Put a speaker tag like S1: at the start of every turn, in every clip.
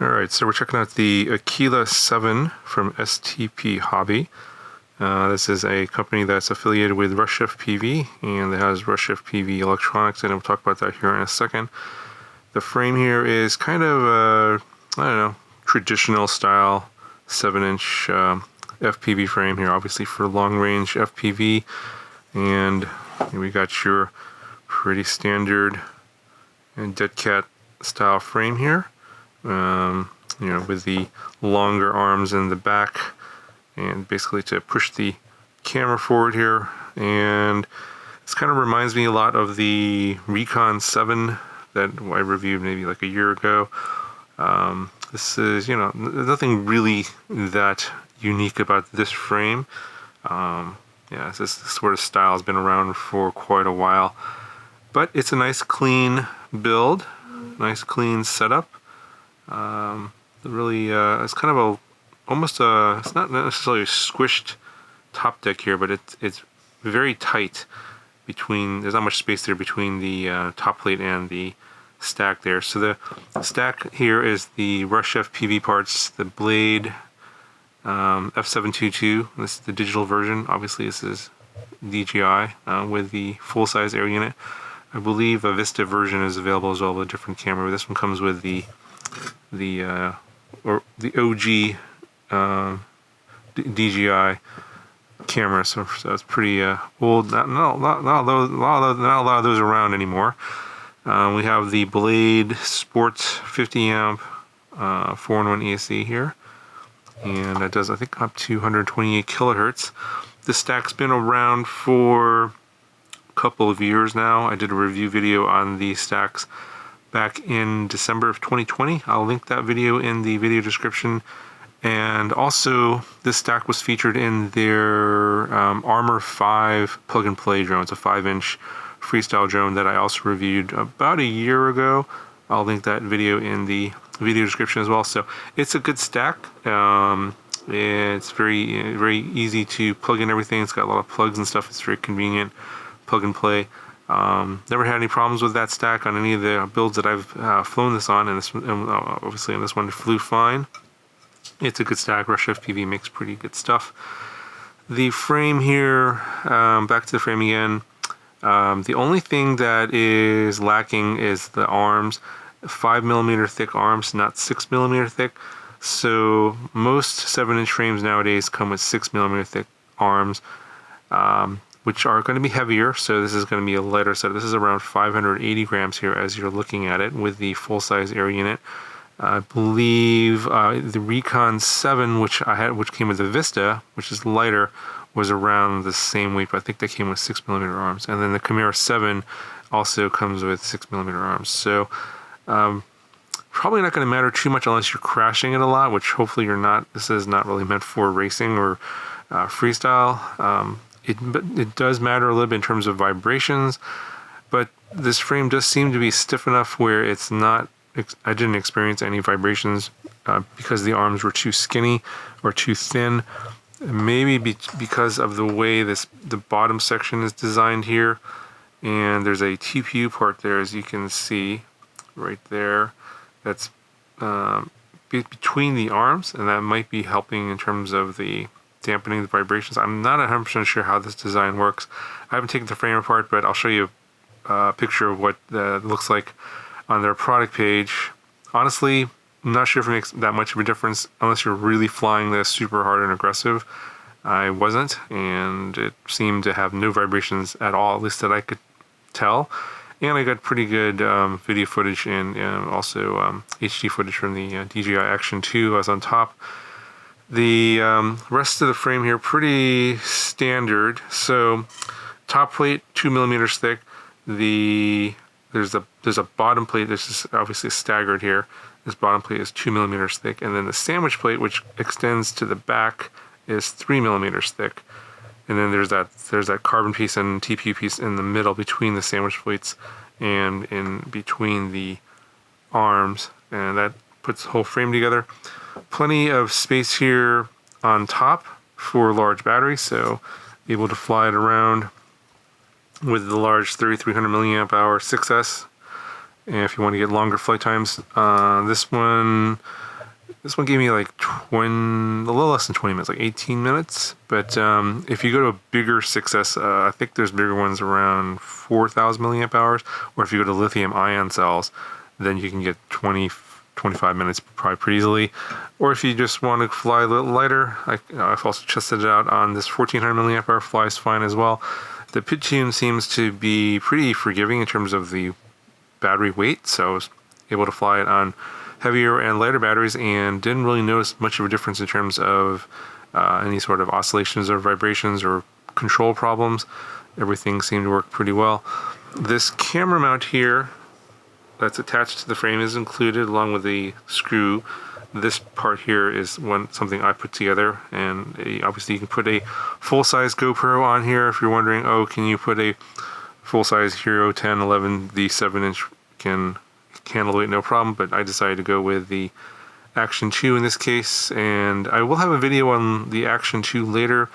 S1: Alright, so we're checking out the Aquilla 7 from STPHOBBY. This is a company that's affiliated with Rush FPV, and it has Rush FPV electronics, and we'll talk about that here in a second. The frame here is kind of a, I don't know, traditional style 7-inch FPV frame here, obviously for long range FPV. And we got your pretty standard and dead cat style frame here. You know, with the longer arms in the back, and basically to push the camera forward here. And this kind of reminds me a lot of the Recon 7 that I reviewed maybe like a year ago. This is, you know, nothing really that unique about this frame. Yeah, this sort of style has been around for quite a while, but it's a nice clean build, nice clean setup. Really, it's kind of almost it's not necessarily a squished top deck here, but it's very tight between, there's not much space there between the top plate and the stack there. So the stack here is the Rush FPV parts, the Blade F722. This is the digital version. Obviously this is DJI with the full-size air unit. I believe a Vista version is available as well with a different camera. This one comes with the OG DJI camera, so it's pretty old. Not a lot of those around anymore. We have the Blade Sports 50 amp 4-in-1 ESC here, and that does, I think, up to 128 kilohertz. This stack's been around for a couple of years now. I did a review video on the stacks back in December of 2020. I'll link that video in the video description. And also, this stack was featured in their Armor 5 plug-and-play drone. It's a 5-inch freestyle drone that I also reviewed about a year ago. I'll link that video in the video description as well. So it's a good stack. It's very easy to plug in everything. It's got a lot of plugs and stuff. It's very convenient, plug and play. Never had any problems with that stack on any of the builds that I've flown this on, and obviously on this one it flew fine. It's a good stack. Rush FPV makes pretty good stuff. The frame here, back to the frame again. The only thing that is lacking is the arms. 5mm thick arms, not 6mm thick. So most 7-inch frames nowadays come with 6mm thick arms, which are going to be heavier. So this is going to be a lighter set. This is around 580 grams here as you're looking at it with the full-size air unit. I believe the Recon 7, which came with the Vista, which is lighter, was around the same weight, but I think they came with 6mm arms. And then the Chimera 7 also comes with 6mm arms. So probably not going to matter too much unless you're crashing it a lot, which hopefully you're not. This is not really meant for racing or freestyle. It does matter a little bit in terms of vibrations, but this frame does seem to be stiff enough where it's not, I didn't experience any vibrations because the arms were too skinny or too thin. Maybe because of the way the bottom section is designed here, and there's a TPU part there, as you can see right there, that's between the arms, and that might be helping in terms of the dampening the vibrations. I'm not 100% sure how this design works. I haven't taken the frame apart, but I'll show you a picture of what that looks like on their product page. Honestly, I'm not sure if it makes that much of a difference unless you're really flying this super hard and aggressive. I wasn't, and it seemed to have no vibrations at all, at least that I could tell. And I got pretty good video footage and also HD footage from the DJI Action 2. I was on top. The rest of the frame here, pretty standard. So top plate, 2mm thick. There's a bottom plate. This is obviously staggered here. This bottom plate is 2mm thick, and then the sandwich plate, which extends to the back, is 3mm thick. And then there's that carbon piece and TPU piece in the middle between the sandwich plates and in between the arms, and that puts the whole frame together. Plenty of space here on top for large batteries, so able to fly it around with the large 3300 milliamp hour 6S. And if you want to get longer flight times, this one This one gave me like a little less than 20 minutes, like 18 minutes. But if you go to a bigger 6S, I think there's bigger ones around 4,000 milliamp hours. Or if you go to lithium ion cells, then you can get 25 minutes probably pretty easily. Or if you just want to fly a little lighter, I've also tested it out on this 1400 milliamp hour, flies fine as well. The pit tune seems to be pretty forgiving in terms of the battery weight, so I was able to fly it on heavier and lighter batteries and didn't really notice much of a difference in terms of any sort of oscillations or vibrations or control problems. Everything seemed to work pretty well. This camera mount here that's attached to the frame is included along with the screw. This part here is something I put together, and obviously you can put a full-size GoPro on here if you're wondering, oh, can you put a full-size Hero 1011, the 7-inch can handle weight no problem, but I decided to go with the Action 2 in this case, and I will have a video on the Action 2 later.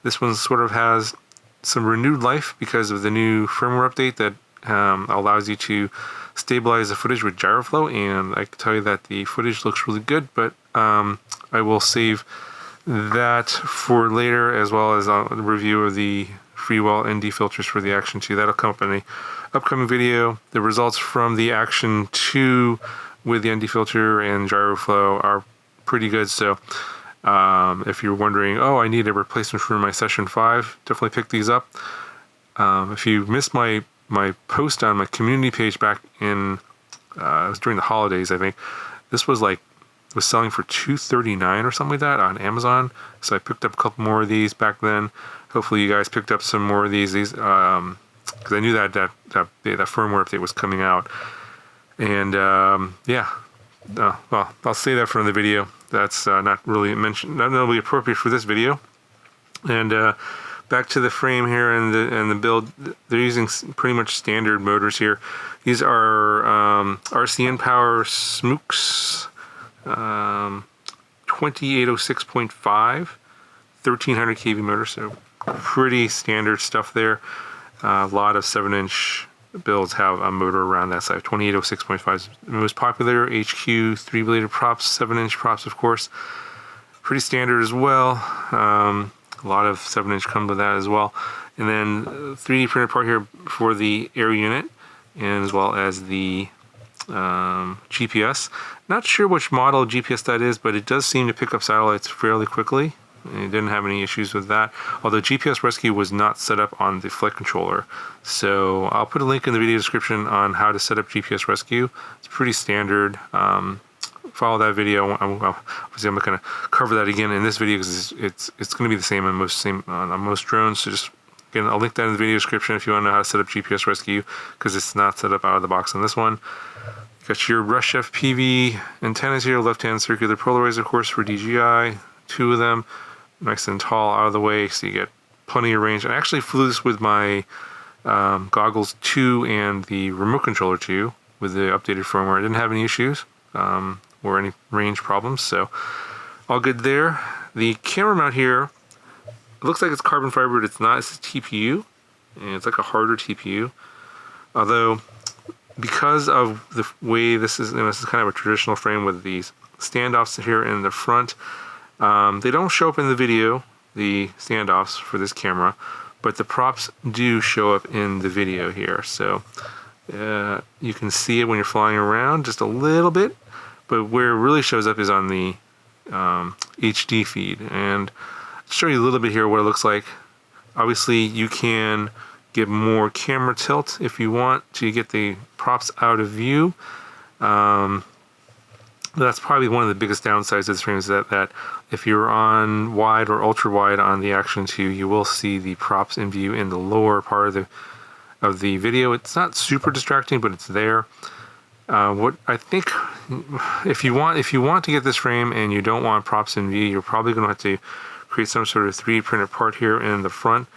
S1: This one sort of has some renewed life because of the new firmware update that allows you to stabilize the footage with gyroflow, and I can tell you that the footage looks really good, but I will save that for later, as well as a review of the freewell ND filters for the Action 2. That'll come up in an upcoming video. The results from the Action 2 with the ND filter and gyroflow are pretty good, so if you're wondering, oh, I need a replacement for my Session 5, definitely pick these up. If you missed my post on my community page back in, it was during the holidays, I think, this was selling for $239 or something like that on Amazon, so I picked up a couple more of these back then. Hopefully you guys picked up some more of these because I knew that firmware update was coming out. And yeah, well, I'll say that for the video. That's not really appropriate for this video. And back to the frame here and the build. They're using pretty much standard motors here. These are RCN Power Smooks 2806.5 1300 kV motor, so pretty standard stuff there. A lot of 7-inch builds have a motor around that size. 2806.5 is the most popular. HQ 3-bladed props, 7-inch props, of course. Pretty standard as well. A lot of 7-inch come with that as well. And then 3D printed part here for the air unit, and as well as the GPS. Not sure which model GPS that is, but it does seem to pick up satellites fairly quickly. And it didn't have any issues with that. Although GPS Rescue was not set up on the flight controller. So I'll put a link in the video description on how to set up GPS Rescue. It's pretty standard. Follow that video. Obviously, I'm not going to cover that again in this video because it's going to be the same on most drones. So just again, I'll link that in the video description if you want to know how to set up GPS Rescue, because it's not set up out of the box on this one. Got your Rush FPV antennas here, left-hand circular polarizer, of course, for DJI. 2 of them, nice and tall, out of the way, so you get plenty of range. I actually flew this with my goggles 2 and the remote controller 2 with the updated firmware. I didn't have any issues or any range problems, so all good there. The camera mount here, it looks like it's carbon fiber, but it's not. It's a TPU, and it's like a harder TPU. Although, because of the way this is kind of a traditional frame with these standoffs here in the front. They don't show up in the video, the standoffs for this camera, but the props do show up in the video here. So you can see it when you're flying around just a little bit, but where it really shows up is on the HD feed. And I'll show you a little bit here what it looks like. Obviously, you can get more camera tilt if you want to get the props out of view. That's probably one of the biggest downsides of this frame, is that if you're on wide or ultra wide on the Action 2, you will see the props in view in the lower part of the video. It's not super distracting, but it's there. What I think, if you want to get this frame and you don't want props in view, you're probably going to have to create some sort of 3D printed part here in the front,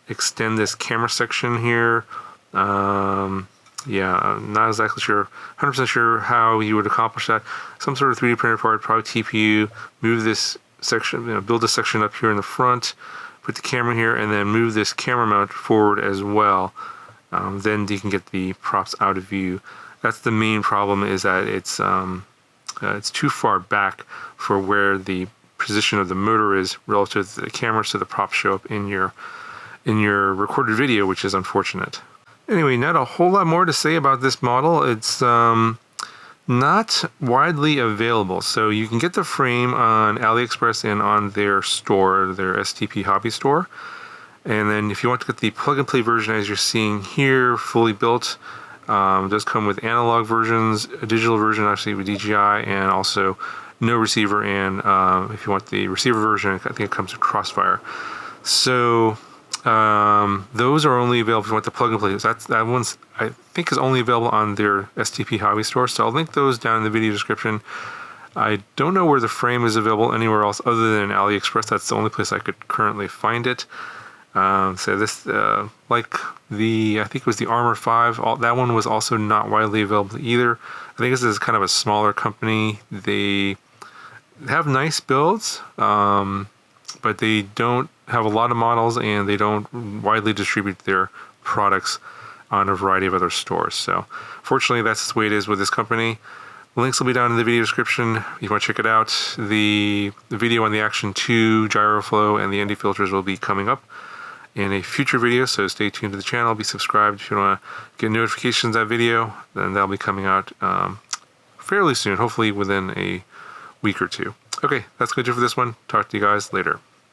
S1: extend this camera section here. Yeah, I'm not exactly sure, 100% sure how you would accomplish that. Some sort of 3D printed part, probably TPU, move this section, build a section up here in the front, put the camera here, and then move this camera mount forward as well. Then you can get the props out of view. That's the main problem, is that it's It's too far back for where the position of the motor is relative to the camera, so the props show up in your recorded video, which is unfortunate. Anyway, not a whole lot more to say about this model. It's not widely available, so you can get the frame on AliExpress and on their store, their STP Hobby store. And then if you want to get the plug-and-play version, as you're seeing here, fully built, it does come with analog versions, a digital version actually with DJI, and also no receiver. And if you want the receiver version, I think it comes with Crossfire. So those are only available if you want the plug-and-play. That one's, I think, is only available on their STP Hobby store. So I'll link those down in the video description. I don't know where the frame is available anywhere else other than AliExpress. That's the only place I could currently find it. So this, like I think it was the Armor 5, that one was also not widely available either. I think this is kind of a smaller company. They have nice builds, but they don't have a lot of models, and they don't widely distribute their products on a variety of other stores. So fortunately, that's the way it is with this company. The links will be down in the video description if you want to check it out. The video on the Action 2 gyro flow and the ND filters will be coming up in a future video, so stay tuned to the channel. Be subscribed if you want to get notifications of that video. Then that'll be coming out fairly soon, hopefully within a week or two. Okay, that's going to do it for this one. Talk to you guys later.